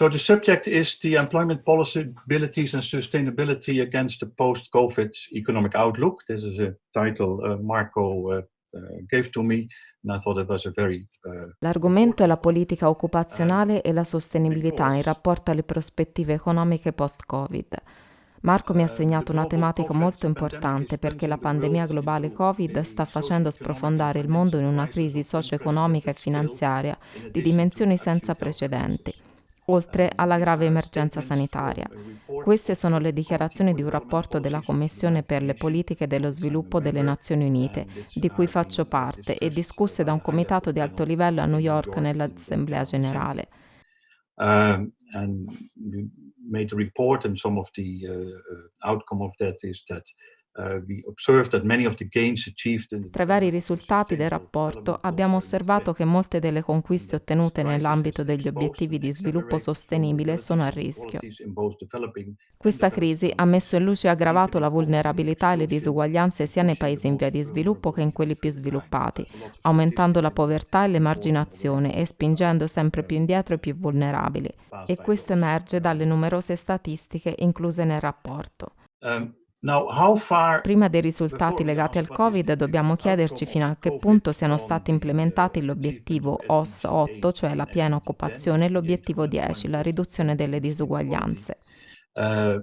So the subject is the employment possibilities and sustainability against the post-COVID economic outlook. This is a title Marco gave to me, and I thought it was a very L'argomento è la politica occupazionale e la sostenibilità in rapporto alle prospettive economiche post-Covid. Marco mi ha assegnato una tematica molto importante perché la pandemia globale Covid sta facendo sprofondare il mondo in una crisi socio-economica e finanziaria di dimensioni senza precedenti, oltre alla grave emergenza sanitaria. Queste sono le dichiarazioni di un rapporto della Commissione per le politiche dello sviluppo delle Nazioni Unite, di cui faccio parte, e discusse da un comitato di alto livello a New York nell'Assemblea Generale. And we made a report, and some of the outcome of that is that we observed that many of the gains achieved in Tra i vari risultati del rapporto abbiamo osservato che molte delle conquiste ottenute nell'ambito degli obiettivi di sviluppo sostenibile sono a rischio. Questa crisi ha messo in luce e aggravato la vulnerabilità e le disuguaglianze sia nei paesi in via di sviluppo che in quelli più sviluppati, aumentando la povertà e l'emarginazione e spingendo sempre più indietro i più vulnerabili. E questo emerge dalle numerose statistiche incluse nel rapporto. Prima dei risultati legati al Covid dobbiamo chiederci fino a che punto siano stati implementati l'obiettivo OS 8, cioè la piena occupazione, e l'obiettivo 10, la riduzione delle disuguaglianze. A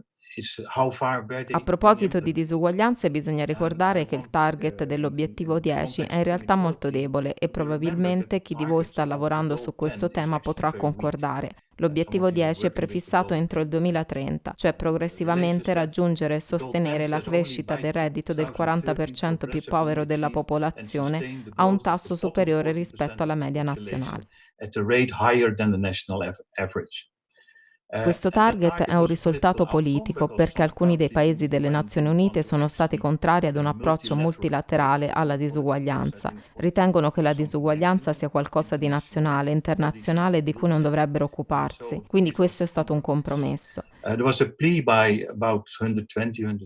proposito di disuguaglianze, bisogna ricordare che il target dell'obiettivo 10 è in realtà molto debole e probabilmente chi di voi sta lavorando su questo tema potrà concordare. L'obiettivo 10 è prefissato entro il 2030, cioè progressivamente raggiungere e sostenere la crescita del reddito del 40% più povero della popolazione a un tasso superiore rispetto alla media nazionale. Questo target è un risultato politico perché alcuni dei paesi delle Nazioni Unite sono stati contrari ad un approccio multilaterale alla disuguaglianza. Ritengono che la disuguaglianza sia qualcosa di nazionale, internazionale, di cui non dovrebbero occuparsi. Quindi questo è stato un compromesso.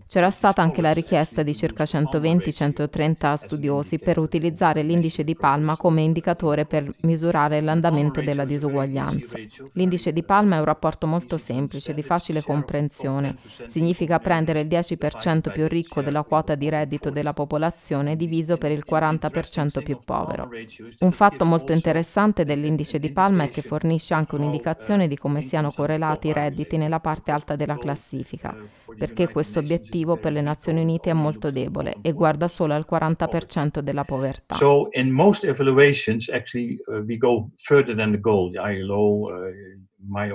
C'era stata anche la richiesta di circa 120-130 studiosi per utilizzare l'indice di Palma come indicatore per misurare l'andamento della disuguaglianza. L'indice di Palma è un rapporto molto semplice, di facile comprensione. Significa prendere il 10% più ricco della quota di reddito della popolazione diviso per il 40% più povero. Un fatto molto interessante dell'indice di Palma è che fornisce anche un'indicazione di come siano correlati i redditi nella parte alta della classifica, perché questo obiettivo per le Nazioni Unite è molto debole e guarda solo al 40% della povertà. So in most evaluations actually we go further than the goal, the ILO, my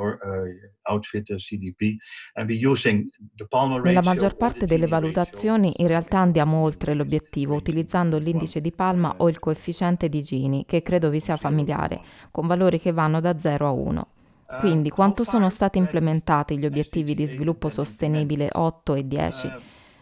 outfit, CDP, and we're using the Palmer ratio. Nella maggior parte delle valutazioni in realtà andiamo oltre l'obiettivo utilizzando l'indice di Palma o il coefficiente di Gini, che credo vi sia familiare, con valori che vanno da 0 a 1. Quindi, quanto sono stati implementati gli obiettivi di sviluppo sostenibile 8 e 10?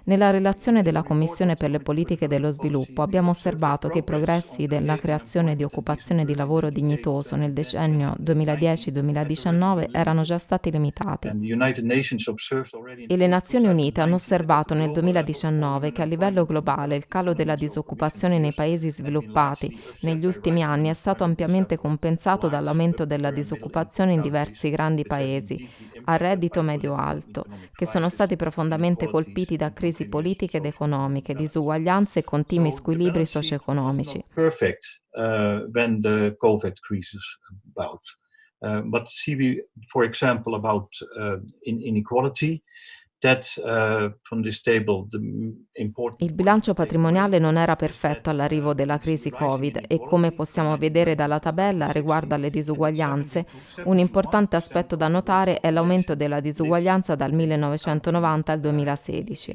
Nella relazione della Commissione per le politiche dello sviluppo abbiamo osservato che i progressi della creazione di occupazione di lavoro dignitoso nel decennio 2010-2019 erano già stati limitati. E le Nazioni Unite hanno osservato nel 2019 che a livello globale il calo della disoccupazione nei paesi sviluppati negli ultimi anni è stato ampiamente compensato dall'aumento della disoccupazione in diversi grandi paesi a reddito medio-alto, che sono stati profondamente colpiti da crisi politiche ed economiche, disuguaglianze e continui squilibri socio-economici. When the COVID crisis about. But see we, for example, about inequality. From this table, il bilancio patrimoniale non era perfetto all'arrivo della crisi Covid e, come possiamo vedere dalla tabella riguardo alle disuguaglianze, un importante aspetto da notare è l'aumento della disuguaglianza dal 1990 al 2016.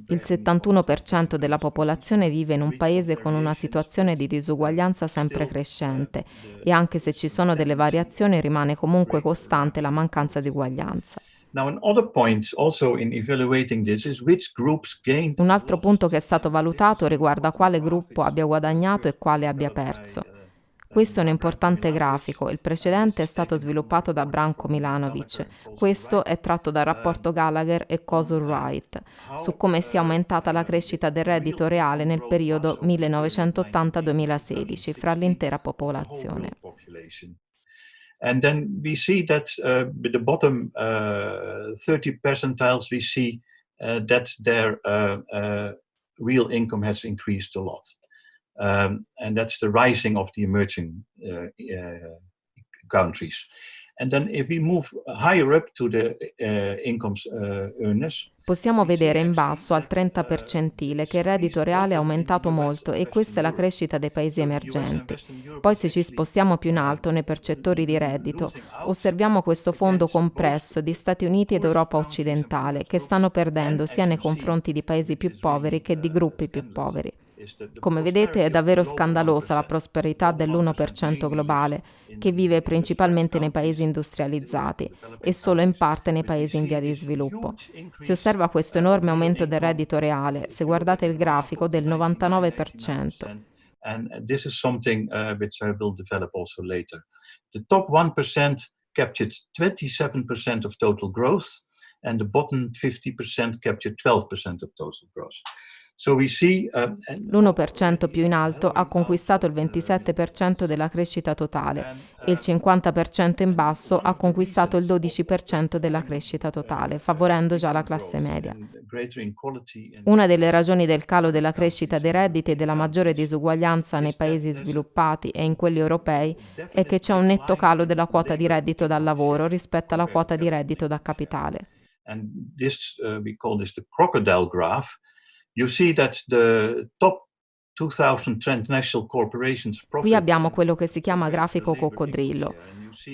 Il 71% della popolazione vive in un paese con una situazione di disuguaglianza sempre crescente e anche se ci sono delle variazioni rimane comunque costante la mancanza di uguaglianza. Un altro punto che è stato valutato riguarda quale gruppo abbia guadagnato e quale abbia perso. Questo è un importante grafico, il precedente è stato sviluppato da Branko Milanovic, questo è tratto dal rapporto Gallagher e Kosur-Wright su come sia aumentata la crescita del reddito reale nel periodo 1980-2016 fra l'intera popolazione. And then we see that with the bottom 30 percentiles, we see that their real income has increased a lot. And that's the rising of the emerging countries. And then if we move higher up to the incomes earners, Possiamo vedere in basso al 30 percentile che il reddito reale è aumentato molto e questa è la crescita dei paesi emergenti. Poi se ci spostiamo più in alto nei percettori di reddito, osserviamo questo fondo compresso di Stati Uniti ed Europa occidentale che stanno perdendo sia nei confronti di paesi più poveri che di gruppi più poveri. Come vedete è davvero scandalosa la prosperità dell'1% globale, che vive principalmente nei paesi industrializzati e solo in parte nei paesi in via di sviluppo. Si osserva questo enorme aumento del reddito reale, se guardate il grafico, del 99%. And this is something which I will develop also later. The top 1% captured 27% of total growth, and the bottom 50% captured 12% of total growth. So we see, L'1% più in alto ha conquistato il 27% della crescita totale e il 50% in basso ha conquistato il 12% della crescita totale, favorendo già la classe media. Una delle ragioni del calo della crescita dei redditi e della maggiore disuguaglianza nei paesi sviluppati e in quelli europei è che c'è un netto calo della quota di reddito dal lavoro rispetto alla quota di reddito da capitale. And this, we call this the crocodile graph. You see that the top 2000 transnational corporations profit. Qui abbiamo quello che si chiama grafico coccodrillo.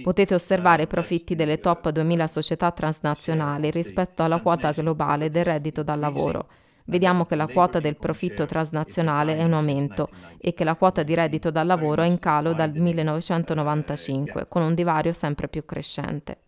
Potete osservare i profitti delle top 2000 società transnazionali rispetto alla quota globale del reddito dal lavoro. Vediamo che la quota del profitto transnazionale è in aumento e che la quota di reddito dal lavoro è in calo dal 1995, con un divario sempre più crescente.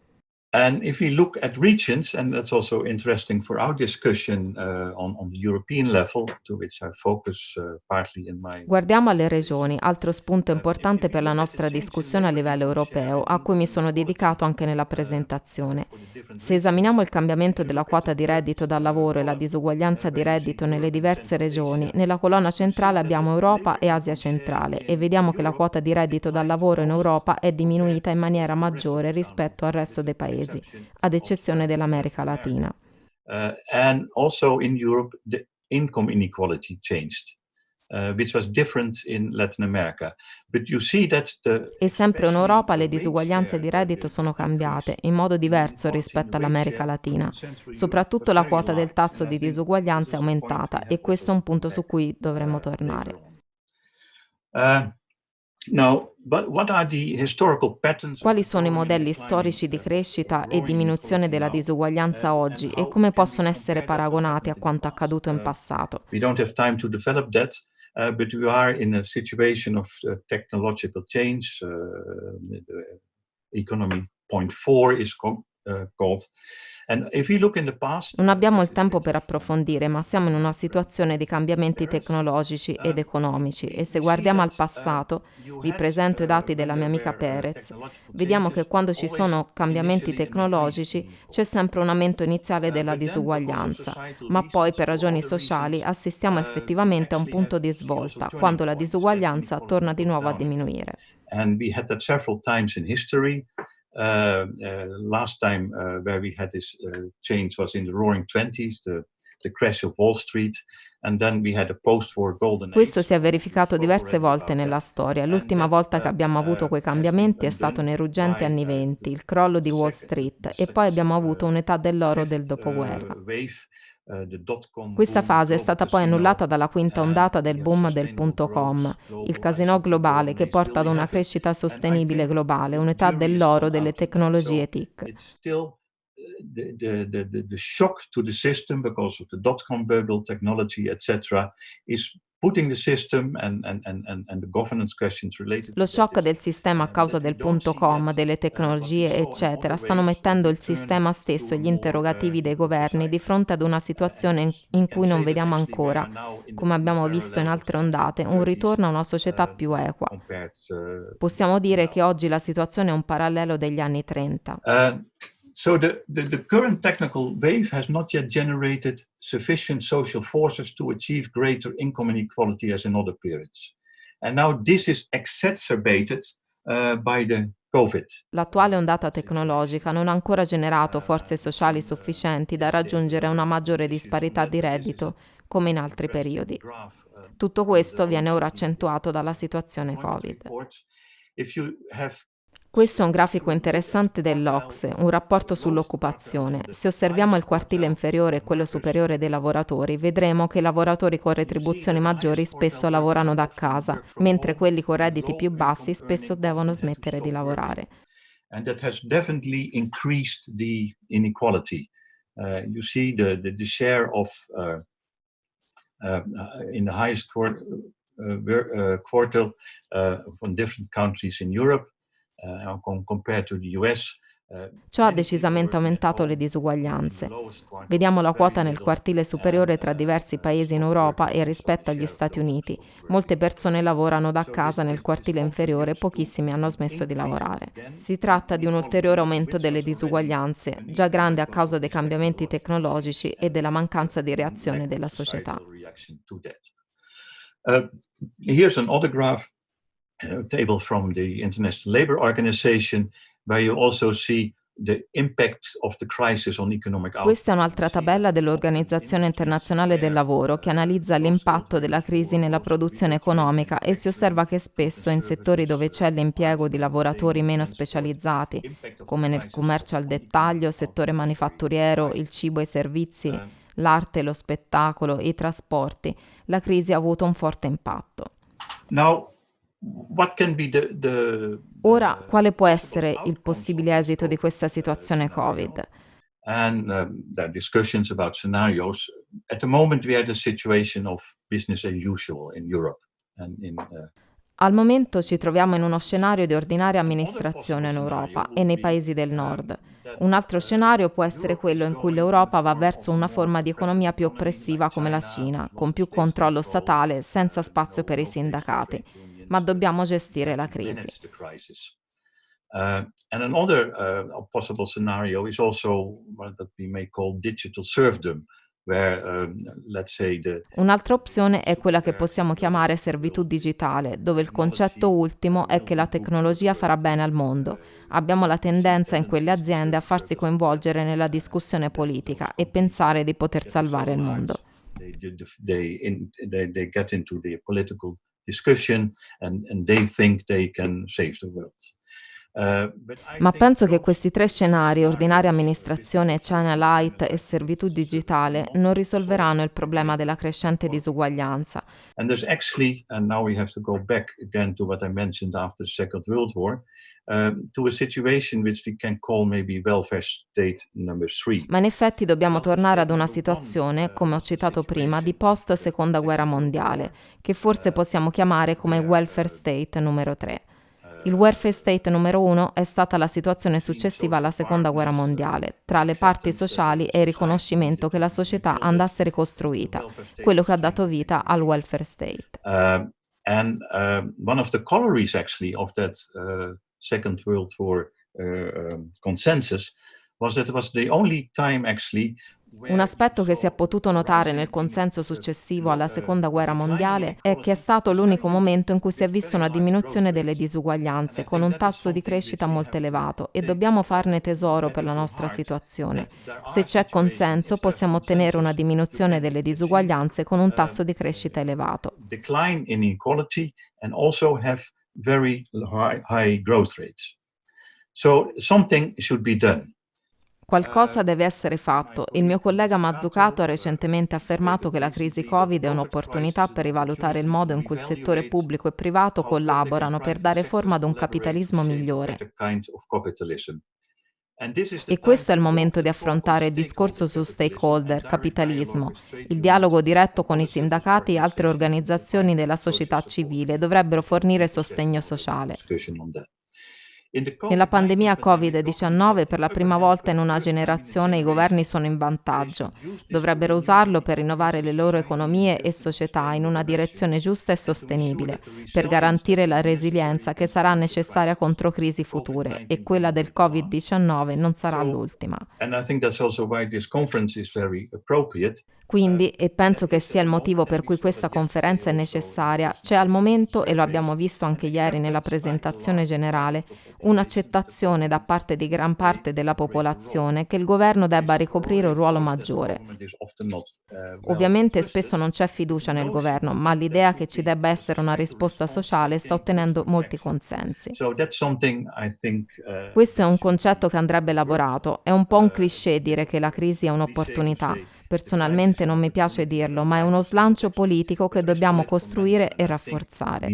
And if we look at regions, and that's also interesting for our discussion on the European level, to which I focus partly in my... Guardiamo alle regioni, altro spunto importante per la nostra discussione a livello europeo, a cui mi sono dedicato anche nella presentazione. Se esaminiamo il cambiamento della quota di reddito dal lavoro e la disuguaglianza di reddito nelle diverse regioni, nella colonna centrale abbiamo Europa e Asia centrale e vediamo che la quota di reddito dal lavoro in Europa è diminuita in maniera maggiore rispetto al resto dei paesi, ad eccezione dell'America Latina. And also in Europe, the income inequality changed, which was different in Latin America. But you see that E sempre in Europa le disuguaglianze di reddito sono cambiate in modo diverso rispetto all'America Latina. Soprattutto la quota del tasso di disuguaglianza è aumentata e questo è un punto su cui dovremmo tornare. Quali sono i modelli storici di crescita e diminuzione della disuguaglianza oggi e come possono essere paragonati a quanto accaduto in passato? We don't have time to develop that, but we are in a situation of technological change. The economy 0.4 is called. And if we look in the past, Non abbiamo il tempo per approfondire, ma siamo in una situazione di cambiamenti tecnologici ed economici e se guardiamo al passato, vi presento i dati della mia amica Perez, vediamo che quando ci sono cambiamenti tecnologici c'è sempre un aumento iniziale della disuguaglianza, ma poi per ragioni sociali assistiamo effettivamente a un punto di svolta, quando la disuguaglianza torna di nuovo a diminuire. And we had that several times in history. Last time where we had this change was in the Roaring Twenties, the crash of Wall Street, and then we had a post-war golden age. Questo si è verificato diverse volte nella storia. L'ultima volta che abbiamo avuto quei cambiamenti è stato nei ruggenti anni '20, il crollo di Wall Street, e poi abbiamo avuto un'età dell'oro del dopoguerra. Questa fase è stata poi annullata dalla quinta ondata del boom del .com, il casinò globale che porta ad una crescita sostenibile globale, un'età dell'oro delle tecnologie TIC. The shock to the system because of the dot-com bubble technology, etc., is putting the system and the governance questions related. Lo shock del sistema a causa del .com, delle tecnologie, eccetera, stanno mettendo il sistema stesso e gli interrogativi dei governi di fronte ad una situazione in cui non vediamo ancora, come abbiamo visto in altre ondate, un ritorno a una società più equa. Possiamo dire che oggi la situazione è un parallelo degli anni 30. So the current technical wave has not yet generated sufficient social forces to achieve greater income inequality as in other periods. And now this is exacerbated by the COVID. L'attuale ondata tecnologica non ha ancora generato forze sociali sufficienti da raggiungere una maggiore disparità di reddito, come in altri periodi. Tutto questo viene ora accentuato dalla situazione Covid. Questo è un grafico interessante dell'Ocse, un rapporto sull'occupazione. Se osserviamo il quartile inferiore e quello superiore dei lavoratori, vedremo che i lavoratori con retribuzioni maggiori spesso lavorano da casa, mentre quelli con redditi più bassi spesso devono smettere di lavorare. And that has definitely increased the inequality. You see the share of in the highest quartile from different countries in Europe compared to the US. Ciò ha decisamente aumentato le disuguaglianze. Vediamo la quota nel quartile superiore tra diversi paesi in Europa e rispetto agli Stati Uniti. Molte persone lavorano da casa nel quartile inferiore, pochissimi hanno smesso di lavorare. Si tratta di un ulteriore aumento delle disuguaglianze, già grande a causa dei cambiamenti tecnologici e della mancanza di reazione della società. Here's another graph, table from the International Labour Organization, where you also see the impact of the crisis on economic output. Questa è un'altra tabella dell'Organizzazione Internazionale del Lavoro che analizza l'impatto della crisi nella produzione economica e si osserva che spesso in settori dove c'è l'impiego di lavoratori meno specializzati, come nel commercio al dettaglio, settore manifatturiero, il cibo e i servizi, l'arte, lo spettacolo, i trasporti, la crisi ha avuto un forte impatto. Now, what can be Ora, quale può essere il possibile esito di questa situazione Covid? And there are discussions about scenarios. At the moment, we had a situation of business as usual in Europe and in. Al momento ci troviamo in uno scenario di ordinaria amministrazione in Europa e nei paesi del nord. Un altro scenario può essere quello in cui l'Europa va verso una forma di economia più oppressiva come la Cina, con più controllo statale, senza spazio per i sindacati. Ma dobbiamo gestire la crisi. And another possible scenario is also what we may call digital serfdom, where let's say Un'altra opzione è quella che possiamo chiamare servitù digitale, dove il concetto ultimo è che la tecnologia farà bene al mondo. Abbiamo la tendenza in quelle aziende a farsi coinvolgere nella discussione politica e pensare di poter salvare il mondo. They get into the political discussion and they think they can save the world. Ma penso che questi tre scenari, ordinaria amministrazione, China Light e servitù digitale, non risolveranno il problema della crescente disuguaglianza. And there's actually, and now we have to go back again to what I mentioned after the Second World War, to a situation which we can call maybe welfare state number 3. Ma in effetti dobbiamo tornare ad una situazione, come ho citato prima, di post-seconda guerra mondiale, che forse possiamo chiamare come welfare state numero 3. Il welfare state numero 1 è stata la situazione successiva alla seconda guerra mondiale, tra le parti sociali e il riconoscimento che la società andasse ricostruita, quello che ha dato vita al welfare state. And one of the corollaries actually of that Second World War consensus was that it was the only time actually. Un aspetto che si è potuto notare nel consenso successivo alla Seconda Guerra Mondiale è che è stato l'unico momento in cui si è visto una diminuzione delle disuguaglianze, con un tasso di crescita molto elevato, e dobbiamo farne tesoro per la nostra situazione. Se c'è consenso, possiamo ottenere una diminuzione delle disuguaglianze con un tasso di crescita elevato. Decline in inequality and also have very high growth rates. So something should be done. Qualcosa deve essere fatto. Il mio collega Mazzucato ha recentemente affermato che la crisi Covid è un'opportunità per rivalutare il modo in cui il settore pubblico e privato collaborano per dare forma ad un capitalismo migliore. E questo è il momento di affrontare il discorso su stakeholder, capitalismo. Il dialogo diretto con i sindacati e altre organizzazioni della società civile dovrebbero fornire sostegno sociale. Nella pandemia Covid-19 per la prima volta in una generazione i governi sono in vantaggio. Dovrebbero usarlo per rinnovare le loro economie e società in una direzione giusta e sostenibile, per garantire la resilienza che sarà necessaria contro crisi future, e quella del Covid-19 non sarà l'ultima. Quindi, e penso che sia il motivo per cui questa conferenza è necessaria, c'è al momento, e lo abbiamo visto anche ieri nella presentazione generale, un'accettazione da parte di gran parte della popolazione che il governo debba ricoprire un ruolo maggiore. Ovviamente spesso non c'è fiducia nel governo, ma l'idea che ci debba essere una risposta sociale sta ottenendo molti consensi. Questo è un concetto che andrebbe elaborato. È un po' un cliché dire che la crisi è un'opportunità. Personalmente non mi piace dirlo, ma è uno slancio politico che dobbiamo costruire e rafforzare.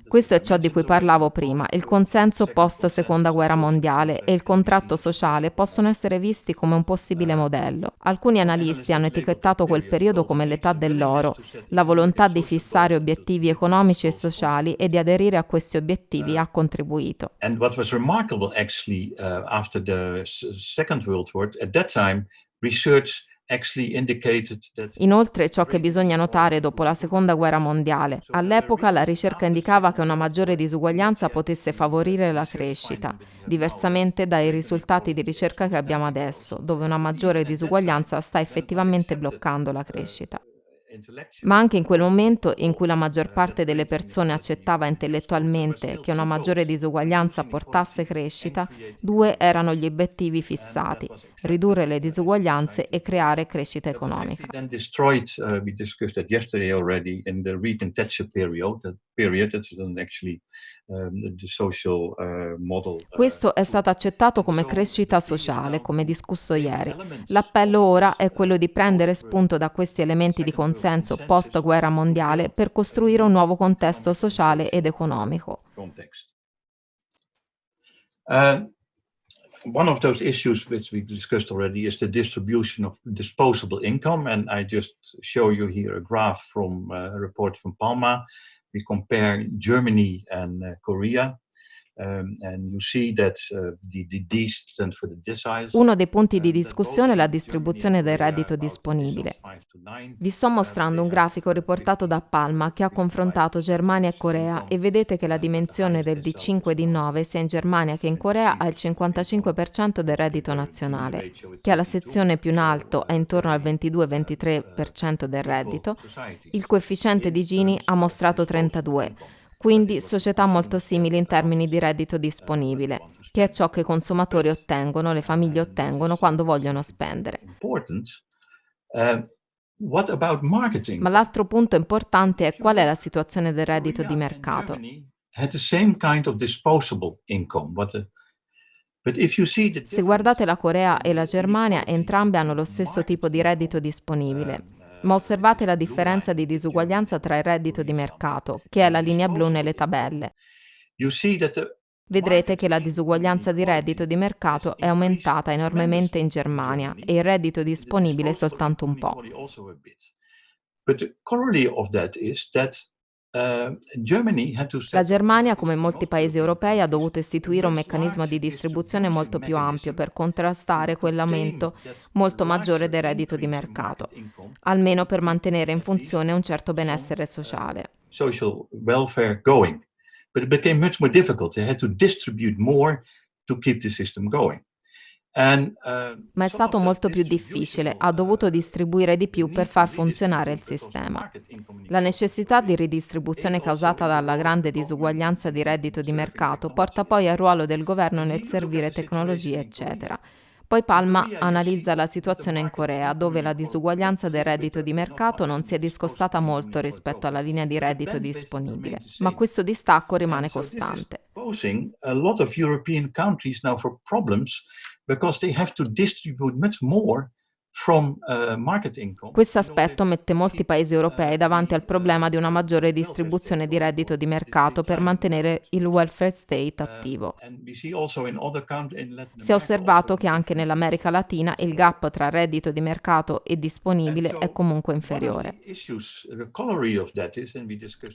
Questo è ciò di cui parlavo prima. Il consenso post-Seconda Guerra Mondiale e il contratto sociale possono essere visti come un possibile modello. Alcuni analisti hanno etichettato quel periodo come l'età dell'oro, la volontà di fissare obiettivi economici e sociali e di aderire a questi obiettivi ha contribuito. And what was remarkable actually after the Second World War, at that time, research actually indicated that. Inoltre, ciò che bisogna notare dopo la Seconda Guerra Mondiale, all'epoca la ricerca indicava che una maggiore disuguaglianza potesse favorire la crescita, diversamente dai risultati di ricerca che abbiamo adesso, dove una maggiore disuguaglianza sta effettivamente bloccando la crescita. Ma anche in quel momento in cui la maggior parte delle persone accettava intellettualmente che una maggiore disuguaglianza portasse crescita, due erano gli obiettivi fissati: ridurre le disuguaglianze e creare crescita economica. We discussed that yesterday already in the Reagan-Thatcher period. That period that's actually the social model. Questo è stato accettato come crescita sociale, come discusso ieri. L'appello ora è quello di prendere spunto da questi elementi di consenso post-guerra mondiale per costruire un nuovo contesto sociale ed economico. One of those issues which we discussed already is the distribution of disposable income, and I just show you here a graph from a report from Palma. We compare Germany and Korea. And you see that the D stands for the decile. Uno dei punti di discussione è la distribuzione del reddito disponibile. Vi sto mostrando un grafico riportato da Palma che ha confrontato Germania e Corea e vedete che la dimensione del D5 e D9 sia in Germania che in Corea ha il 55% del reddito nazionale, che alla sezione più in alto è intorno al 22-23% del reddito. Il coefficiente di Gini ha mostrato 32%. Quindi società molto simili in termini di reddito disponibile, che è ciò che i consumatori ottengono, le famiglie ottengono quando vogliono spendere. Ma l'altro punto importante è qual è la situazione del reddito di mercato. Se guardate la Corea e la Germania, entrambe hanno lo stesso tipo di reddito disponibile. Ma osservate la differenza di disuguaglianza tra il reddito di mercato, che è la linea blu nelle tabelle. Vedrete che la disuguaglianza di reddito di mercato è aumentata enormemente in Germania e il reddito disponibile soltanto un po'. La Germania, come molti paesi europei, ha dovuto istituire un meccanismo di distribuzione molto più ampio per contrastare quell'aumento molto maggiore del reddito di mercato, almeno per mantenere in funzione un certo benessere sociale. Social welfare going. But it became much more difficult. They had to distribute more to keep the system going. Ma è stato molto più difficile, ha dovuto distribuire di più per far funzionare il sistema. La necessità di ridistribuzione causata dalla grande disuguaglianza di reddito di mercato porta poi al ruolo del governo nel servire tecnologie, eccetera. Poi Palma analizza la situazione in Corea, dove la disuguaglianza del reddito di mercato non si è discostata molto rispetto alla linea di reddito disponibile, ma questo distacco rimane costante. A lot of European countries now for problems because they have to distribute much more from market income. Questo aspetto mette molti paesi europei davanti al problema di una maggiore distribuzione di reddito di mercato per mantenere il welfare state attivo. Si è osservato che anche nell'America Latina il gap tra reddito di mercato e disponibile è comunque inferiore.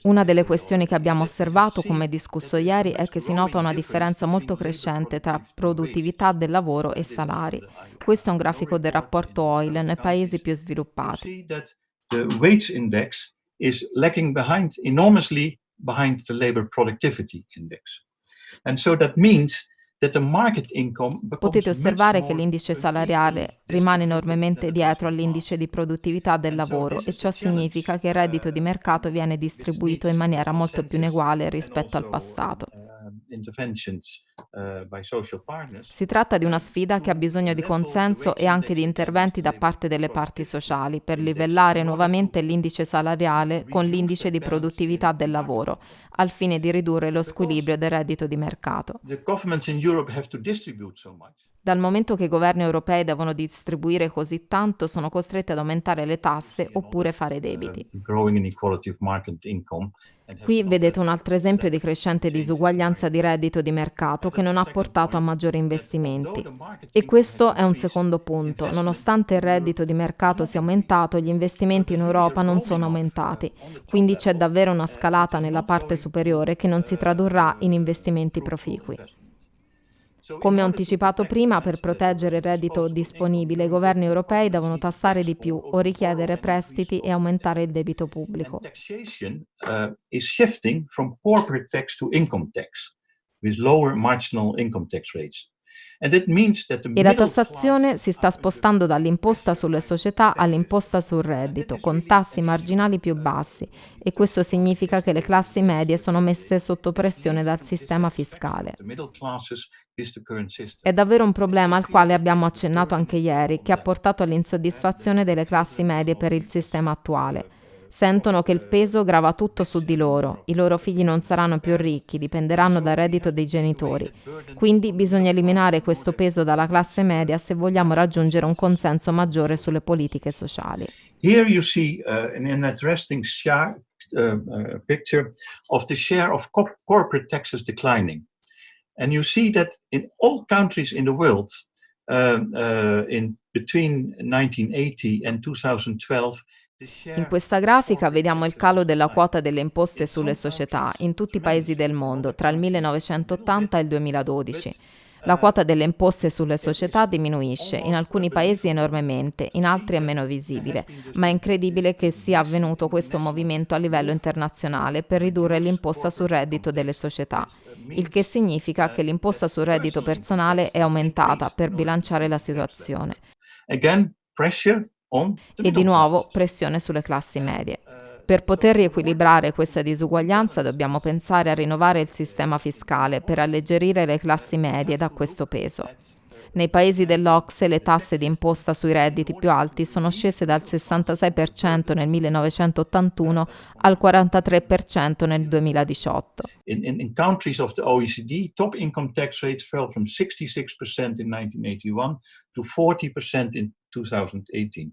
Una delle questioni che abbiamo osservato, come discusso ieri, è che si nota una differenza molto crescente tra produttività del lavoro e salari. Questo è un grafico del rapporto Oil nei paesi più sviluppati. The wage index is lagging enormously behind the labor productivity index. And so that means that the market income becomes Potete much osservare che more l'indice unequally salariale rimane distributed enormemente than it was dietro in the all'indice past. di produttività del And so lavoro this e is a ciò significa challenge che il reddito di mercato viene which distribuito in needs maniera molto più incentives ineguale and rispetto al also passato. interventions by social partners Si tratta di una sfida che ha to bisogno di level the consenso e wage anche di index against interventi the da labor parte delle parti productivity sociali per index livellare in order to nuovamente l'indice salariale con reduce l'indice that di balance produttività in del market lavoro, income. al fine di ridurre lo Because squilibrio del reddito di mercato. the governments in Europe have to distribute so much. Dal momento che i governi europei devono distribuire così tanto, sono costretti ad aumentare le tasse oppure fare debiti. Growing inequality of market income and have Qui not vedete un altro esempio di led to crescente changes in disuguaglianza di hiring. reddito di mercato And che that's non the ha second portato a point, maggiori that although investimenti. the market E income has questo è un increased, secondo punto. investment Nonostante il in Europe reddito di has mercato not sia increased. aumentato, gli So investimenti in there's really a Europa non rolling sono off aumentati. on the top Quindi c'è level, davvero una which scalata is nella not parte going superiore to che non si tradurrà in investimenti fruitful proficui. investment. So in Come ho order to anticipato protect prima, per against proteggere il the reddito disposable income disponibile, i during governi difficult europei governments devono need to tassare tax di più or o to borrow richiedere and increase prestiti e government aumentare debt. il debito And pubblico. taxation is shifting from corporate tax to income tax, with lower marginal income tax rates. And it means that the E la middle tassazione classes si sta are under spostando dall'imposta pressure sulle by società tax all'imposta systems. sul And that reddito, is con really tassi an issue marginali più bassi, e because questo significa che le classi medie sono messe sotto has pressione led dal to sistema dissatisfaction of fiscale. the middle classes with the current system. È davvero un And they problema al feel quale that abbiamo the accennato burden anche is too ieri, on che ha them. portato all'insoddisfazione delle classi medie per il sistema attuale. Sentono che il peso grava tutto su di loro, i loro figli non saranno più ricchi, dipenderanno dal reddito dei genitori. Quindi bisogna eliminare questo peso dalla classe media se vogliamo raggiungere un consenso maggiore sulle politiche sociali. Here you see an interesting picture of the share of corporate taxes declining. And you see that in all countries in the world, in between 1980 and 2012, In questa grafica vediamo il calo della quota delle imposte sulle società in tutti i paesi del mondo tra il 1980 e il 2012. La quota delle imposte sulle società diminuisce, in alcuni paesi enormemente, in altri è meno visibile, ma è incredibile che sia avvenuto questo movimento a livello internazionale per ridurre l'imposta sul reddito delle società, il che significa che l'imposta sul reddito personale è aumentata per bilanciare la situazione. Again, pressure on the E di middle nuovo classes. pressione sulle classi medie. Per poter riequilibrare questa disuguaglianza dobbiamo pensare a rinnovare il sistema fiscale per alleggerire le classi medie da questo peso. Nei paesi dell'OCSE le tasse di imposta sui redditi più alti sono scese dal 66% nel 1981 al 43% nel 2018. In countries of the OECD, top income tax rates fell from 66% in 1981 to 40% in 2018.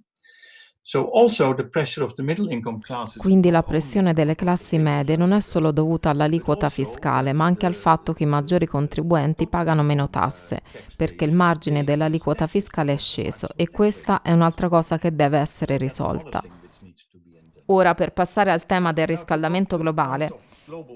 So also the pressure of the middle income classes Quindi not la only pressione delle on the classi wage medie non è solo dovuta but all'aliquota also fiscale, that ma anche al fatto che i maggiori contribuenti pagano meno tasse, perché il margine dell'aliquota fiscale è sceso, e questa è un'altra cosa che deve essere risolta. Ora, per passare al tema del riscaldamento globale,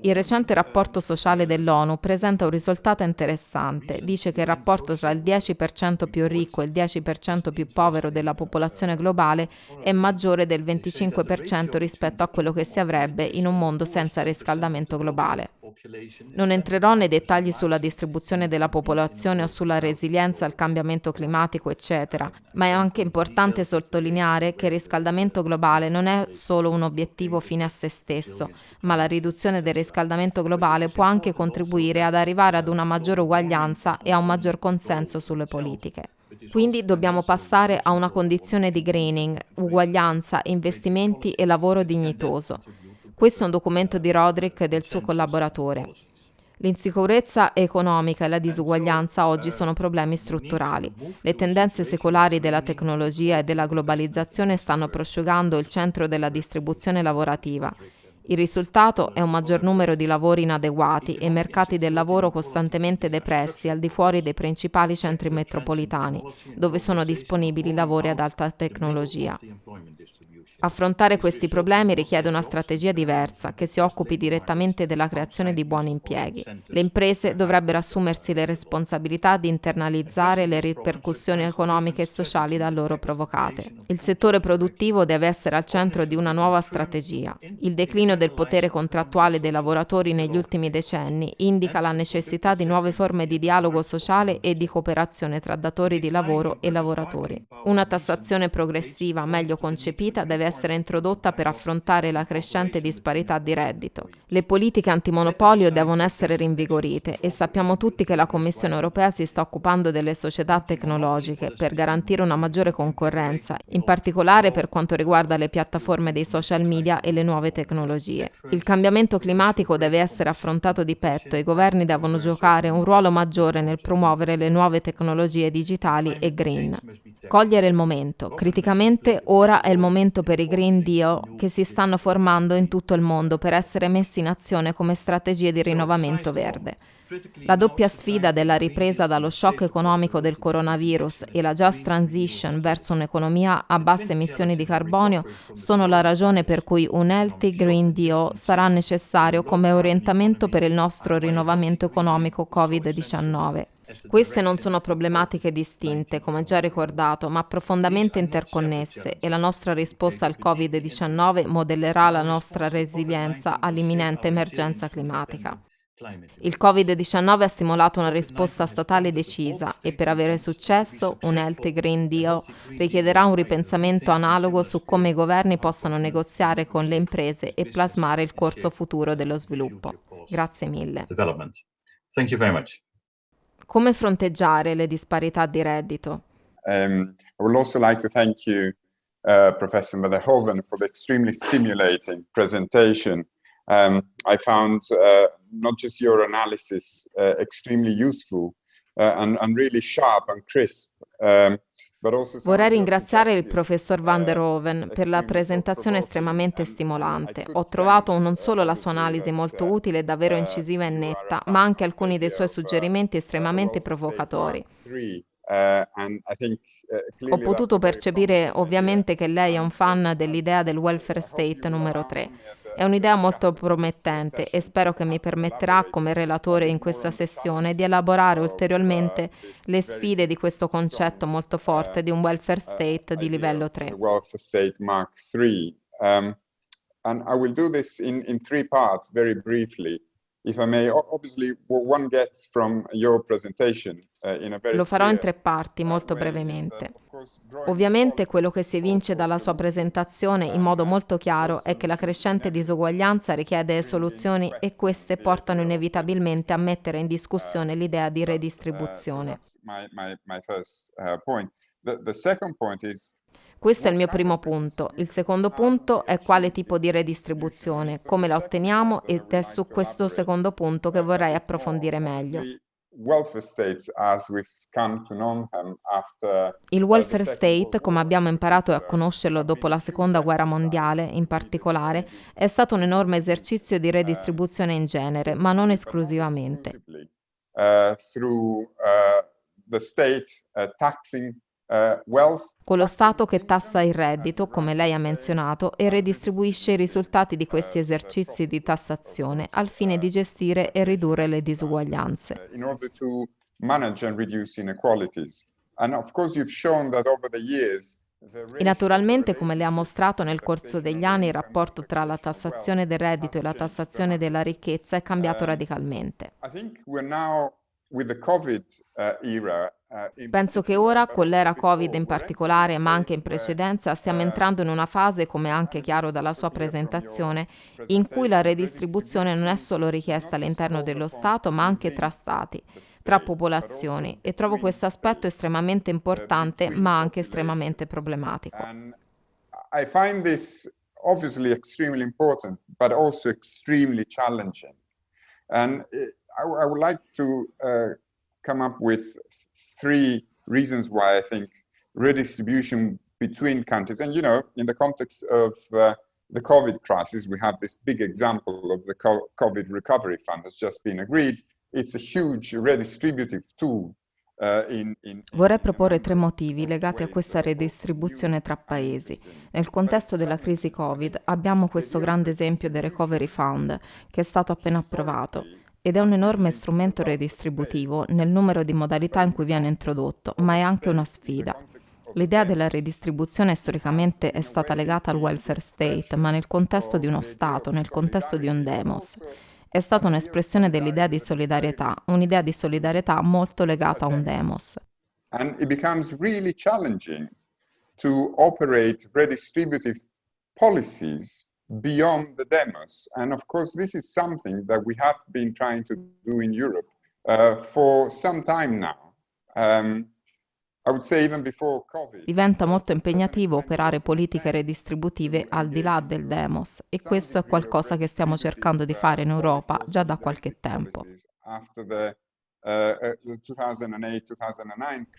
il recente rapporto sociale dell'ONU presenta un risultato interessante. Dice che il rapporto tra il 10% più ricco e il 10% più povero della popolazione globale è maggiore del 25% rispetto a quello che si avrebbe in un mondo senza riscaldamento globale. Non entrerò nei dettagli sulla distribuzione della popolazione o sulla resilienza al cambiamento climatico, eccetera, ma è anche importante sottolineare che il riscaldamento globale non è solo un obiettivo fine a se stesso, ma la riduzione del riscaldamento globale può anche contribuire ad arrivare ad una maggiore uguaglianza e a un maggior consenso sulle politiche. Quindi dobbiamo passare a una condizione di greening, uguaglianza, investimenti e lavoro dignitoso. Questo è un documento di Roderick e del suo collaboratore. L'insicurezza economica e la disuguaglianza oggi sono problemi strutturali. Le tendenze secolari della tecnologia e della globalizzazione stanno prosciugando il centro della distribuzione lavorativa. Il risultato è un maggior numero di lavori inadeguati e mercati del lavoro costantemente depressi al di fuori dei principali centri metropolitani, dove sono disponibili lavori ad alta tecnologia. Affrontare questi problemi richiede una strategia diversa che si occupi direttamente della creazione di buoni impieghi. Le imprese dovrebbero assumersi le responsabilità di internalizzare le ripercussioni economiche e sociali da loro provocate. Il settore produttivo deve essere al centro di una nuova strategia. Il declino del potere contrattuale dei lavoratori negli ultimi decenni indica la necessità di nuove forme di dialogo sociale e di cooperazione tra datori di lavoro e lavoratori. Una tassazione progressiva meglio concepita deve essere introdotta per affrontare la crescente disparità di reddito. Le politiche antimonopolio devono essere rinvigorite e sappiamo tutti che la Commissione europea si sta occupando delle società tecnologiche per garantire una maggiore concorrenza, in particolare per quanto riguarda le piattaforme dei social media e le nuove tecnologie. Il cambiamento climatico deve essere affrontato di petto e i governi devono giocare un ruolo maggiore nel promuovere le nuove tecnologie digitali e green. Cogliere il momento. Criticamente, ora è il momento per i Green Deal che si stanno formando in tutto il mondo per essere messi in azione come strategie di rinnovamento verde. La doppia sfida della ripresa dallo shock economico del coronavirus e la just transition verso un'economia a basse emissioni di carbonio sono la ragione per cui un Healthy Green Deal sarà necessario come orientamento per il nostro rinnovamento economico Covid-19. Queste non sono problematiche distinte, come già ricordato, ma profondamente interconnesse e la nostra risposta al Covid-19 modellerà la nostra resilienza all'imminente emergenza climatica. Il Covid-19 ha stimolato una risposta statale decisa e per avere successo un Healthy Green Deal richiederà un ripensamento analogo su come i governi possano negoziare con le imprese e plasmare il corso futuro dello sviluppo. Grazie mille. Thank you very much. Come fronteggiare le disparità di reddito? I would also like to thank you, Professor Verhoeven, for the extremely stimulating presentation. I found not just your analysis extremely useful and really sharp and crisp, but also Vorrei ringraziare il professor Van der Hoeven per la presentazione estremamente stimolante. Ho trovato non solo la sua analisi molto utile, davvero incisiva e netta, ma anche alcuni dei suoi suggerimenti estremamente provocatori. Ho potuto percepire ovviamente che lei è un fan dell'idea del welfare state numero 3. È un'idea molto promettente e spero che mi permetterà, come relatore in questa sessione, di elaborare ulteriormente le sfide di questo concetto molto forte di un welfare state di livello 3. And I will do this in three parts very briefly. If I may, obviously, what one gets from your presentation in a very Lo farò in tre parti, molto brevemente. Ovviamente quello che si evince dalla sua presentazione in modo molto chiaro è che la crescente disuguaglianza richiede soluzioni e queste portano inevitabilmente a mettere in discussione l'idea di redistribuzione. Questo è il mio primo punto. Il secondo punto è quale tipo di redistribuzione, come la otteniamo ed è su questo secondo punto che vorrei approfondire meglio. Il welfare state, come abbiamo imparato a conoscerlo dopo la Seconda Guerra Mondiale, in particolare, è stato un enorme esercizio di redistribuzione in genere, ma non esclusivamente. Con lo Stato che tassa il reddito, come lei ha menzionato, e redistribuisce i risultati di questi esercizi di tassazione al fine di gestire e ridurre le disuguaglianze. E naturalmente, come le ha mostrato nel corso degli anni, il rapporto tra la tassazione del reddito e la tassazione della ricchezza è cambiato radicalmente. Penso che ora, con l'era Covid in particolare, ma anche in precedenza, stiamo entrando in una fase, come è anche chiaro dalla sua presentazione, in cui la redistribuzione non è solo richiesta all'interno dello Stato, ma anche tra Stati, tra popolazioni, e trovo questo aspetto estremamente importante, ma anche estremamente problematico. I find this obviously extremely important, but also extremely challenging. And I would like to come up with three reasons why I think redistribution between countries, and in the context of the COVID crisis, we have this big example of the COVID Recovery Fund that's just been agreed. It's a huge redistributive tool, Vorrei proporre 3 motivi legati a questa redistribuzione tra paesi. Nel contesto della crisi Covid abbiamo questo grande esempio del Recovery Fund che è stato appena approvato ed è un enorme strumento redistributivo nel numero di modalità in cui viene introdotto, ma è anche una sfida. L'idea della redistribuzione storicamente è stata legata al welfare state, ma nel contesto di uno Stato, nel contesto di un demos. È stata un'espressione dell'idea di solidarietà, un'idea di solidarietà molto legata a un demos. And it becomes really challenging to operate redistributive policies beyond the demos. And of course, this is something that we have been trying to do in Europe for some time now. I would say even before COVID. Diventa molto impegnativo operare politiche redistributive al di là del demos e questo è qualcosa che stiamo cercando di fare in Europa già da qualche tempo.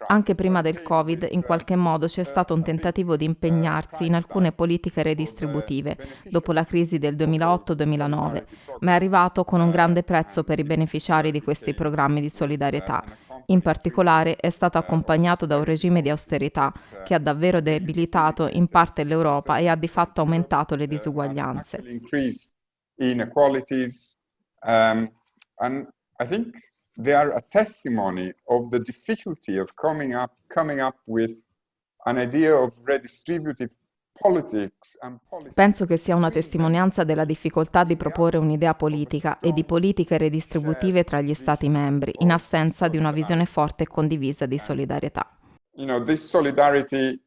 Anche prima del Covid, in qualche modo c'è stato un tentativo di impegnarsi in alcune politiche redistributive dopo la crisi del 2008-2009, ma è arrivato con un grande prezzo per i beneficiari di questi programmi di solidarietà. In particolare è stato accompagnato da un regime di austerità che ha davvero debilitato in parte l'Europa e ha di fatto aumentato le disuguaglianze. Inequalities, and I think they are a testimony of the difficulty of coming up with an idea of redistributive politics and policy. Penso che sia una testimonianza della difficoltà di proporre un'idea politica e di politiche redistributive tra gli Stati membri, in assenza di una visione forte e condivisa di solidarietà. This solidarity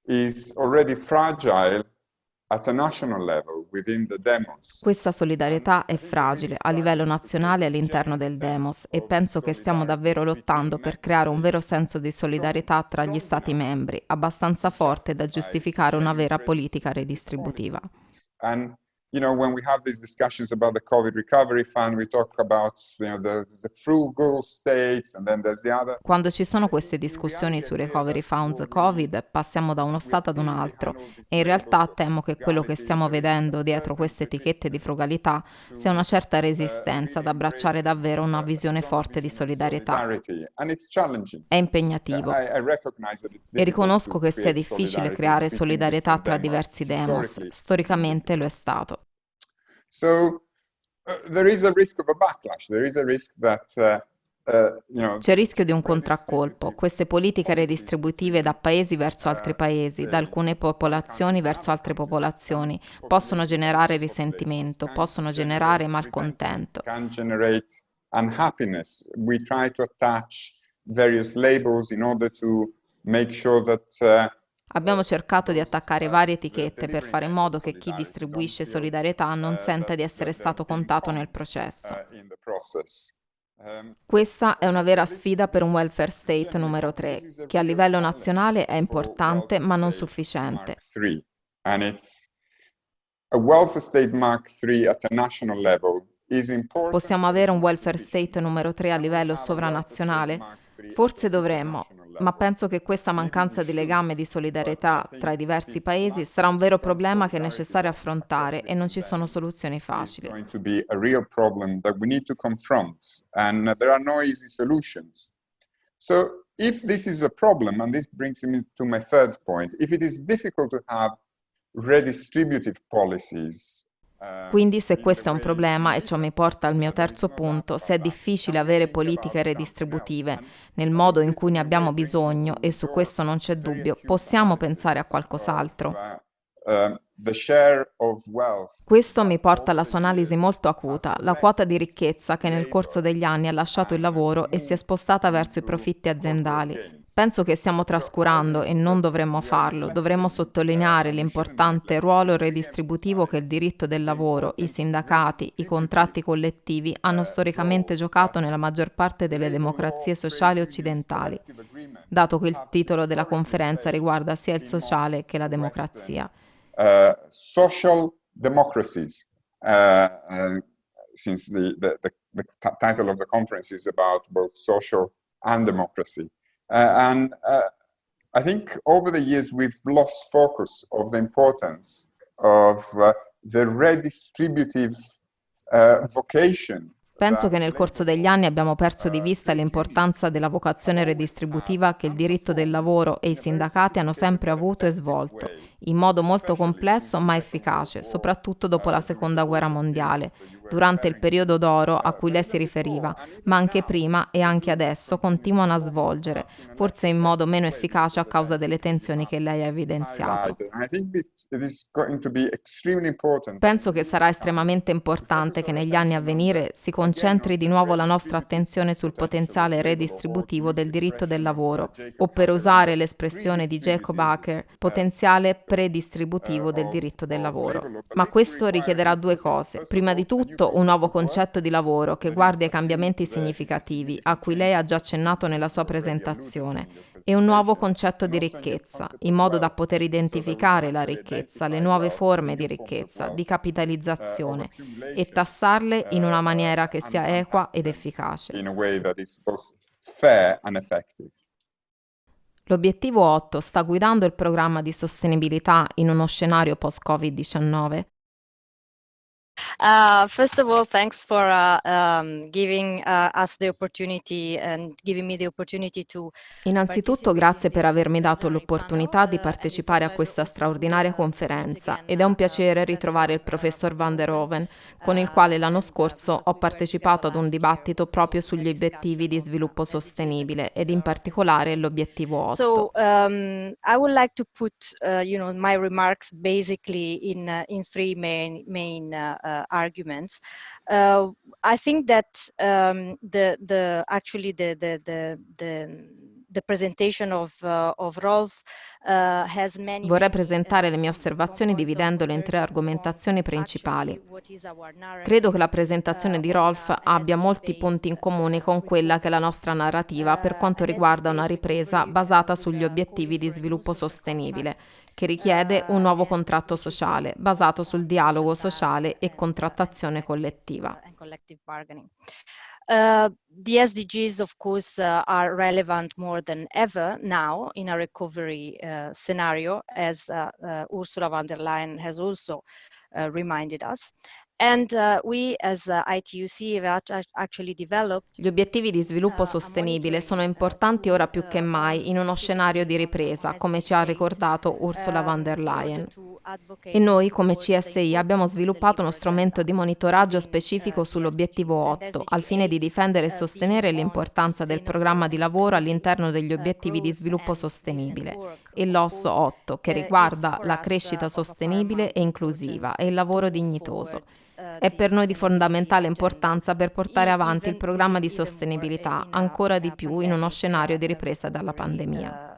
is already fragile at a national level within the demos. Questa solidarietà è fragile a livello nazionale all'interno del demos e penso che stiamo davvero lottando per creare un vero senso di solidarietà tra gli Stati membri, abbastanza forte da giustificare una vera politica redistributiva. And when we have these discussions about the COVID recovery fund, we talk about the frugal states and then there's the other. Quando ci sono queste discussioni sui recovery funds Covid, passiamo da uno stato ad un altro e in realtà temo che quello che stiamo vedendo dietro queste etichette di frugalità sia una certa resistenza ad abbracciare davvero una visione forte di solidarietà. È impegnativo e riconosco che sia difficile creare solidarietà tra diversi demos. Storicamente lo è stato. So there is a risk of a backlash. There is a risk that C'è il rischio di un contraccolpo. Queste politiche redistributive da paesi verso altri paesi, da alcune popolazioni verso altre popolazioni, possono generare risentimento, possono generare malcontento. Can generate unhappiness. We try to attach various labels in order to make sure that Abbiamo cercato di attaccare varie etichette per fare in modo che chi distribuisce solidarietà non senta di essere stato contato nel processo. Questa è una vera sfida per un welfare state numero 3, che a livello nazionale è importante ma non sufficiente. Possiamo avere un welfare state numero 3 a livello sovranazionale? Forse dovremmo, ma penso che questa mancanza di legame e di solidarietà tra i diversi paesi sarà un vero problema che è necessario affrontare e non ci sono soluzioni facili. Going to be a real problem that we need to confront, and there are no easy solutions. So if this is a problem, and this brings me to my third point, if it is difficult to have redistributive policies. Quindi se questo è un problema, e ciò mi porta al mio terzo punto, se è difficile avere politiche redistributive nel modo in cui ne abbiamo bisogno, e su questo non c'è dubbio, possiamo pensare a qualcos'altro. Questo mi porta alla sua analisi molto acuta, la quota di ricchezza che nel corso degli anni ha lasciato il lavoro e si è spostata verso i profitti aziendali. Penso che stiamo trascurando e non dovremmo farlo. Dovremmo sottolineare l'importante ruolo redistributivo che il diritto del lavoro, i sindacati, i contratti collettivi hanno storicamente giocato nella maggior parte delle democrazie sociali occidentali, dato che il titolo della conferenza riguarda sia il sociale che la democrazia. Social democracies, since the title of the conference is about both social and democracy. I think over the years we've lost focus of the importance of the redistributive vocation. Penso che nel corso degli anni abbiamo perso di vista l'importanza della vocazione redistributiva che il diritto del lavoro e i sindacati hanno sempre avuto e svolto, in modo molto complesso ma efficace, soprattutto dopo la Seconda Guerra Mondiale, durante il periodo d'oro a cui lei si riferiva, ma anche prima e anche adesso continuano a svolgere, forse in modo meno efficace a causa delle tensioni che lei ha evidenziato. Penso che sarà estremamente importante che negli anni a venire si concentri di nuovo la nostra attenzione sul potenziale redistributivo del diritto del lavoro, o per usare l'espressione di Jacob Acker, potenziale predistributivo del diritto del lavoro. Ma questo richiederà due cose. Prima di tutto un nuovo concetto di lavoro che guardi ai cambiamenti significativi, a cui lei ha già accennato nella sua presentazione, e un nuovo concetto di ricchezza, in modo da poter identificare la ricchezza, le nuove forme di ricchezza, di capitalizzazione, e tassarle in una maniera che sia equa ed efficace. L'obiettivo 8 sta guidando il programma di sostenibilità in uno scenario post-Covid-19? First of all, thanks for giving us the opportunity and giving me the opportunity to. Innanzitutto grazie per avermi dato l'opportunità di partecipare a questa straordinaria conferenza ed è un piacere ritrovare il professor Van der Hoeven, con il quale l'anno scorso ho partecipato ad un dibattito proprio sugli obiettivi di sviluppo sostenibile ed in particolare l'obiettivo 8. So I would like to put my remarks basically in three main arguments. I think that the presentation of Rolf has many. Vorrei presentare le mie osservazioni dividendole in tre argomentazioni principali. Credo che la presentazione di Rolf abbia molti punti in comune con quella che è la nostra narrativa per quanto riguarda una ripresa basata sugli obiettivi di sviluppo sostenibile, che richiede un nuovo contratto sociale basato sul dialogo sociale e contrattazione collettiva. The SDGs, of course, are relevant more than ever now in a recovery scenario, as Ursula von der Leyen has also reminded us. And we as ITUC have actually developed. Gli obiettivi di sviluppo sostenibile sono importanti ora più che mai in uno scenario di ripresa, come ci ha ricordato Ursula von der Leyen. E noi, come CSI, abbiamo sviluppato uno strumento di monitoraggio specifico sull'obiettivo 8, al fine di difendere e sostenere l'importanza del programma di lavoro all'interno degli obiettivi di sviluppo sostenibile, e l'OS 8, che riguarda la crescita sostenibile e inclusiva e il lavoro dignitoso. È per noi di fondamentale importanza per portare avanti il programma di sostenibilità ancora di più in uno scenario di ripresa dalla pandemia.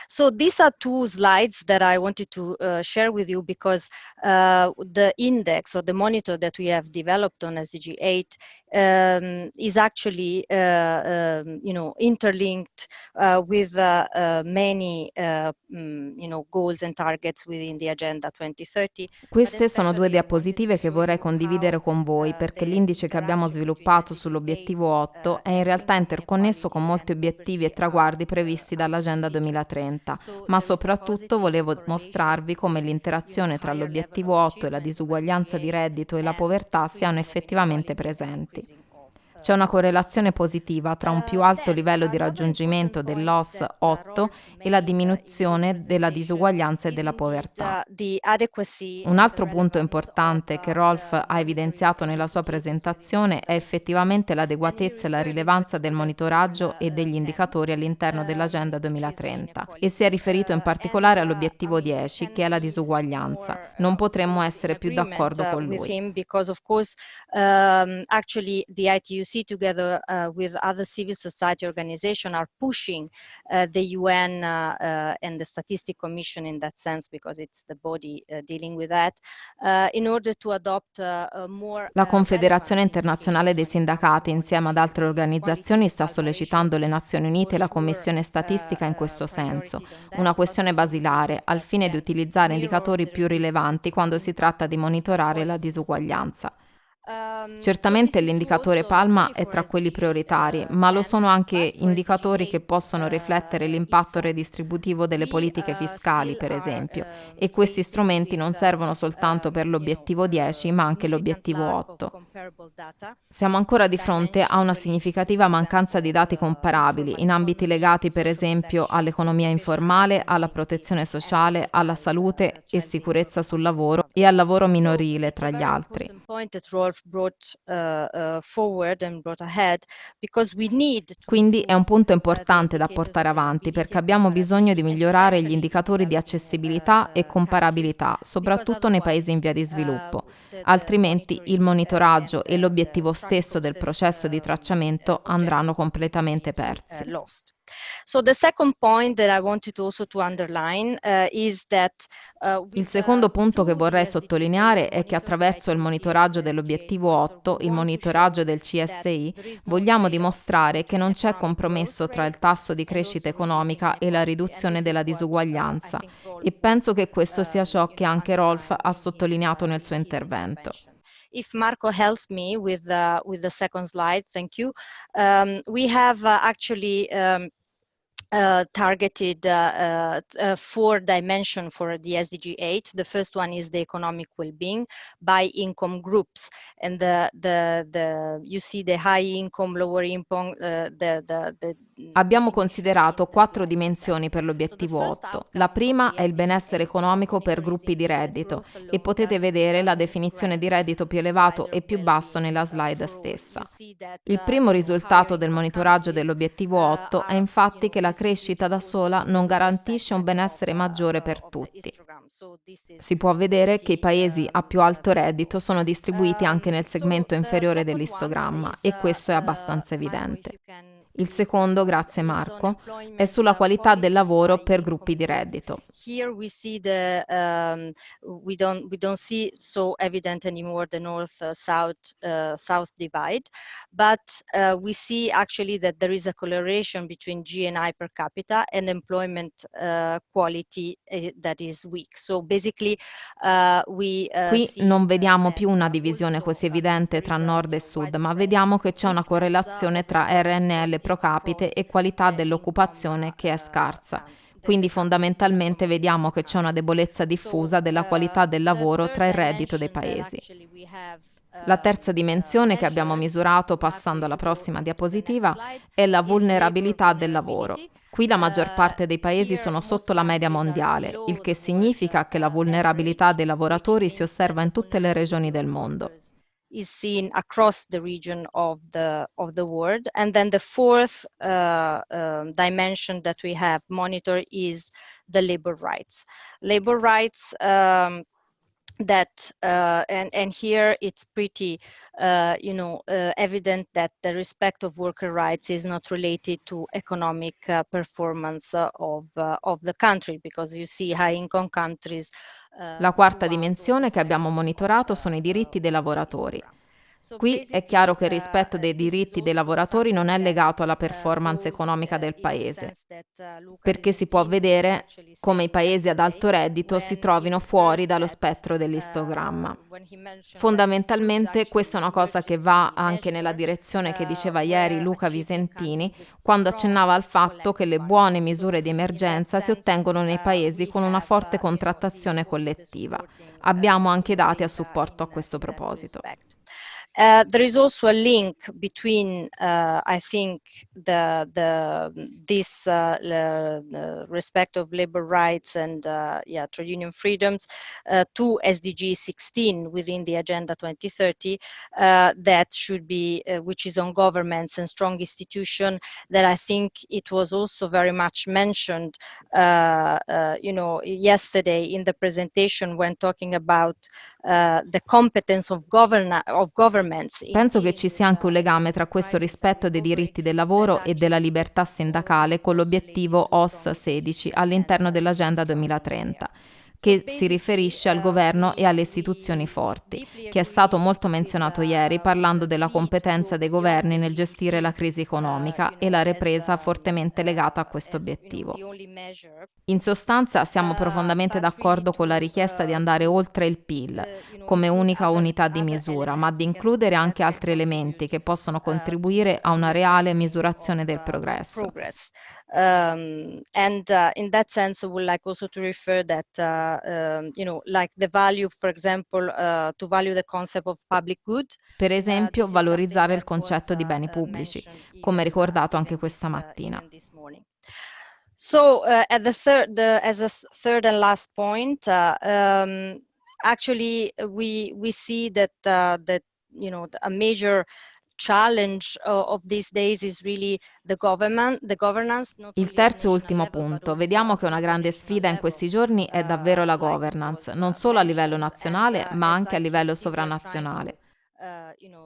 So these are two slides that I wanted to share with you because the index or the monitor that we have developed on SDG 8 is actually interlinked with many goals and targets within the Agenda 2030. Queste sono due diapositive che vorrei condividere con voi perché l'indice che abbiamo sviluppato sull'obiettivo 8 è in realtà interconnesso con molti obiettivi e traguardi previsti dall'Agenda 2030, ma soprattutto volevo mostrarvi come l'interazione tra l'obiettivo 8 e la disuguaglianza di reddito e la povertà siano effettivamente presenti. C'è una correlazione positiva tra un più alto livello di raggiungimento dell'OS 8 e la diminuzione della disuguaglianza e della povertà. Un altro punto importante che Rolf ha evidenziato nella sua presentazione è effettivamente l'adeguatezza e la rilevanza del monitoraggio e degli indicatori all'interno dell'Agenda 2030 e si è riferito in particolare all'obiettivo 10, che è la disuguaglianza. Non potremmo essere più d'accordo con lui. Together with other civil society organizations are pushing the UN and the Statistics Commission in that sense, because it's the body dealing with that, in order to adopt more. La Confederazione Internazionale dei Sindacati, insieme ad altre organizzazioni, sta sollecitando le Nazioni Unite e la Commissione Statistica in questo senso, una questione basilare, al fine di utilizzare indicatori più rilevanti quando si tratta di monitorare la disuguaglianza. Certamente l'indicatore Palma è tra quelli prioritari, ma lo sono anche indicatori che possono riflettere l'impatto redistributivo delle politiche fiscali, per esempio, e questi strumenti non servono soltanto per l'obiettivo 10, ma anche l'obiettivo 8. Siamo ancora di fronte a una significativa mancanza di dati comparabili in ambiti legati, per esempio, all'economia informale, alla protezione sociale, alla salute e sicurezza sul lavoro e al lavoro minorile, tra gli altri. Quindi è un punto importante da portare avanti perché abbiamo bisogno di migliorare gli indicatori di accessibilità e comparabilità, soprattutto nei paesi in via di sviluppo. Altrimenti il monitoraggio e l'obiettivo stesso del processo di tracciamento andranno completamente persi. So the second point that I wanted also to underline is that il secondo punto che vorrei sottolineare è che attraverso il monitoraggio dell'obiettivo 8, il monitoraggio del CSI, vogliamo dimostrare che non c'è compromesso tra il tasso di crescita economica e la riduzione della disuguaglianza e penso che questo sia ciò che anche Rolf ha sottolineato nel suo intervento. If Marco helps me with the second slide, thank you. We have actually targeted 4 dimensions for the SDG 8. The first one is the economic well-being by income groups, and you see the high income, lower income. Abbiamo considerato 4 dimensioni per l'obiettivo 8. La prima è il benessere economico per gruppi di reddito e potete vedere la definizione di reddito più elevato e più basso nella slide stessa. Il primo risultato del monitoraggio dell'obiettivo 8 è infatti che la crescita da sola non garantisce un benessere maggiore per tutti. Si può vedere che i paesi a più alto reddito sono distribuiti anche nel segmento inferiore dell'istogramma e questo è abbastanza evidente. Il secondo, grazie Marco, è sulla qualità del lavoro per gruppi di reddito. Here we see we don't see so evident anymore the north-south divide, but we see actually that there is a correlation between GNI per capita and employment quality that is weak. So basically Qui non vediamo più una divisione così evidente tra nord e sud, ma vediamo che c'è una correlazione tra RNL pro capite e qualità dell'occupazione che è scarsa. Quindi fondamentalmente vediamo che c'è una debolezza diffusa della qualità del lavoro tra il reddito dei paesi. La terza dimensione che abbiamo misurato, passando alla prossima diapositiva, è la vulnerabilità del lavoro. Qui la maggior parte dei paesi sono sotto la media mondiale, il che significa che la vulnerabilità dei lavoratori si osserva in tutte le regioni del mondo. Is seen across the region of the world. And then the fourth dimension that we have monitored is the labor rights. Labor rights and here it's pretty evident that the respect of worker rights is not related to economic performance of the country, because you see high income countries. La quarta dimensione che abbiamo monitorato sono i diritti dei lavoratori. Qui è chiaro che il rispetto dei diritti dei lavoratori non è legato alla performance economica del paese, perché si può vedere come i paesi ad alto reddito si trovino fuori dallo spettro dell'istogramma. Fondamentalmente questa è una cosa che va anche nella direzione che diceva ieri Luca Visentini quando accennava al fatto che le buone misure di emergenza si ottengono nei paesi con una forte contrattazione collettiva. Abbiamo anche dati a supporto a questo proposito. There is also a link between, I think, this respect of labor rights and trade union freedoms to SDG 16 within the Agenda 2030 that should be, which is on governments and strong institutions. That I think it was also very much mentioned, yesterday in the presentation when talking about the competence of governments. Penso che ci sia anche un legame tra questo rispetto dei diritti del lavoro e della libertà sindacale con l'obiettivo OS 16 all'interno dell'Agenda 2030. che si riferisce al governo e alle istituzioni forti, che è stato molto menzionato ieri parlando della competenza dei governi nel gestire la crisi economica e la ripresa fortemente legata a questo obiettivo. In sostanza siamo profondamente d'accordo con la richiesta di andare oltre il PIL come unica unità di misura, ma di includere anche altri elementi che possono contribuire a una reale misurazione del progresso. In that sense, I would like also to refer that, like the value, for example, to value the concept of public good. Per esempio, valorizzare il concetto di beni pubblici, come ricordato anche questa mattina. So, as a third and last point, actually, we see that a major challenge of these days is really the governance. Il terzo e ultimo punto. Vediamo che una grande sfida in questi giorni è davvero la governance, non solo a livello nazionale, ma anche a livello sovranazionale.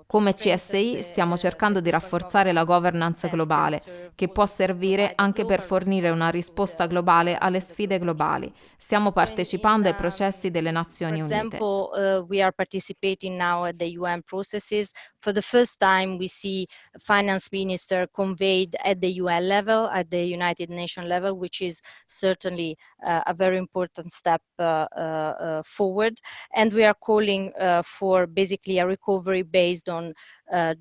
Come CSI stiamo cercando di rafforzare la governance globale, che può servire anche per fornire una risposta globale alle sfide globali. Stiamo partecipando ai processi delle Nazioni Unite. For example, we are participating now at the UN processes. For the first time, we see a finance minister conveyed at the UN level, at the United Nations level, which is certainly a very important step forward. And we are calling for basically a recovery based on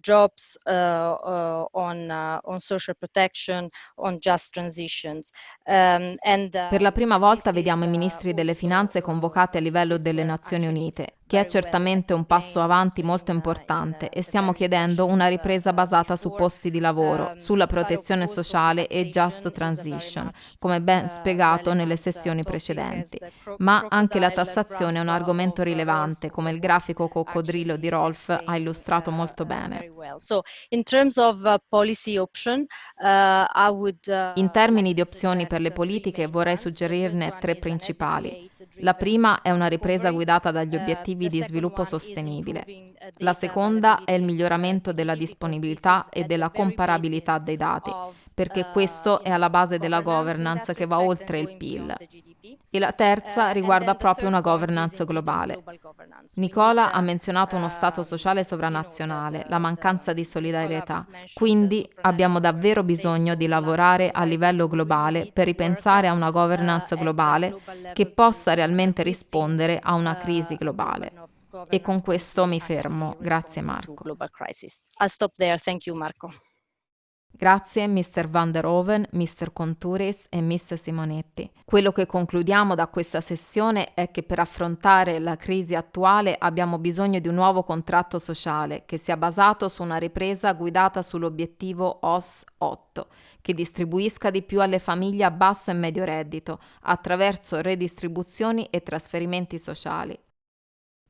jobs, on social protection, on just transitions. Per la prima volta vediamo i ministri delle finanze convocati a livello delle Nazioni Unite, che è certamente un passo avanti molto importante, e stiamo chiedendo una ripresa basata su posti di lavoro, sulla protezione sociale e just transition, come ben spiegato nelle sessioni precedenti. Ma anche la tassazione è un argomento rilevante, come il grafico coccodrillo di Rolf ha illustrato molto bene. In termini di opzioni per le politiche vorrei suggerirne 3 principali. La prima è una ripresa guidata dagli obiettivi di sviluppo sostenibile. La seconda è il miglioramento della disponibilità e della comparabilità dei dati, perché questo è alla base della governance che va oltre il PIL. E la terza riguarda proprio una governance globale. Nicola ha menzionato uno Stato sociale sovranazionale, la mancanza di solidarietà. Quindi abbiamo davvero bisogno di lavorare a livello globale per ripensare a una governance globale che possa realmente rispondere a una crisi globale. E con questo mi fermo. Grazie Marco. I'll stop there. Thank you, Marco. Grazie Mr. Van der Hoven, Mr. Contouris e Miss Simonetti. Quello che concludiamo da questa sessione è che per affrontare la crisi attuale abbiamo bisogno di un nuovo contratto sociale che sia basato su una ripresa guidata sull'obiettivo OS 8, che distribuisca di più alle famiglie a basso e medio reddito attraverso redistribuzioni e trasferimenti sociali.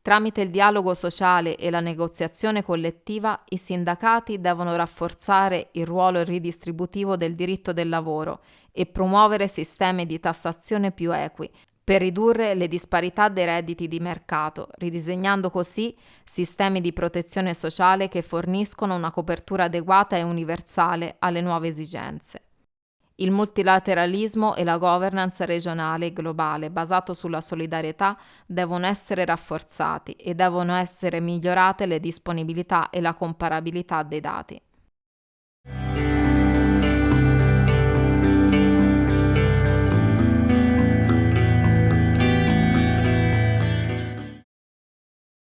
Tramite il dialogo sociale e la negoziazione collettiva, i sindacati devono rafforzare il ruolo ridistributivo del diritto del lavoro e promuovere sistemi di tassazione più equi per ridurre le disparità dei redditi di mercato, ridisegnando così sistemi di protezione sociale che forniscono una copertura adeguata e universale alle nuove esigenze. Il multilateralismo e la governance regionale e globale basato sulla solidarietà devono essere rafforzati e devono essere migliorate le disponibilità e la comparabilità dei dati.